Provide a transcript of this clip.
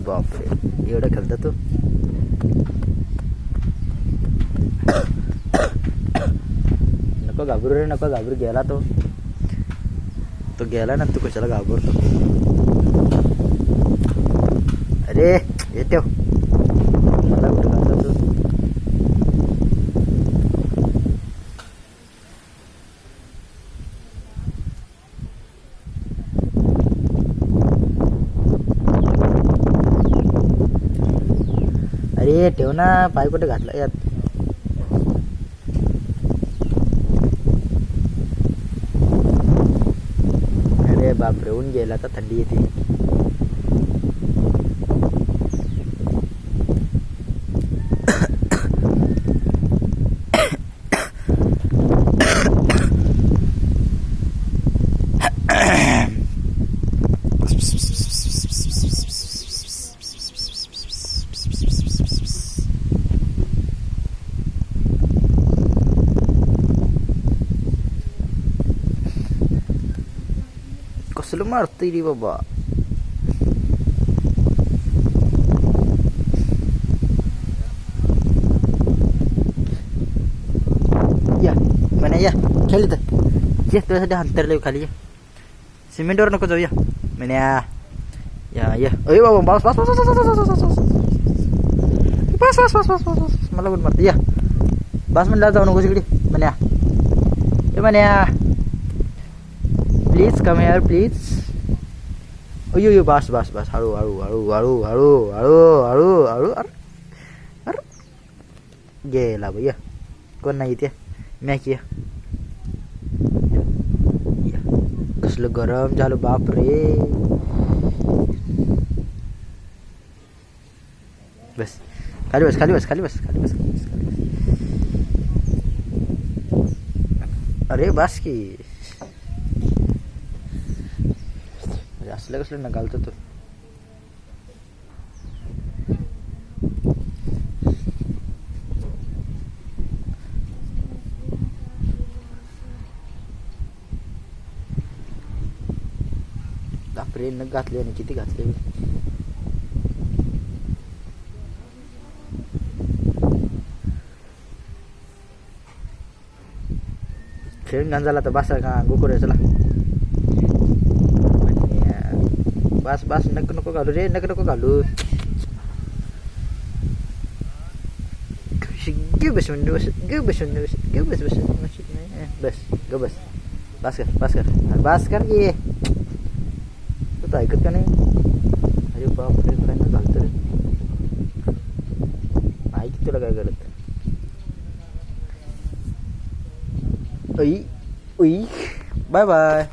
बापरे एवढं खेळता तू. नको घाबरू रे नको घाबरू. गेला तो गेला ना. तू कशाला घाबरतो. अरे येतो मला कुठं घालता तू. अरे ठेव ना. पाय कुठे घातला यात. अरे बापरे ऊन गेला तर थंडी येते. कसलं मारतय रे बाबा. या म्हणे या खेळ इथं. ये तुझ्यासाठी अंतर लिहू खाली. या सिमेंटवर नको जाऊ. या म्हणे या या. अरे बाबा बस बस बस बस बस बस बस बस बस बस. मला पण मारते. या बस म्हणलं जाऊ नको तिकडे. म्हणे ये म्हणे प्लीज कम हेअर प्लीज. अयो बस बस बस. हळू हळू हळू हळू हळू हळू हळू हळू. अरे अरे गेला भैया. कोण नाही इथे. मॅच या. कसलं गरम झालं बाप रे. बस खाली बस खाली बस खाली बस खाली बस. अरे बस की. असलं कसलं ना घालतो तो. बापरे नग घातले आणि किती घातले. खेळून घाण झाला तर बसा का गोकुळे. चला बस बस. नको नको घालू रे नको नको घालू. गे बस म्हणजे बस. गे बस म्हणजे बस. गे बस बस बस. ग बस. बस कर बस कर बस कर की. तू तर ऐकत का नाही. अरे बाप रे काय ना घालतो रे. ऐक तुला काय करत. Bye bye.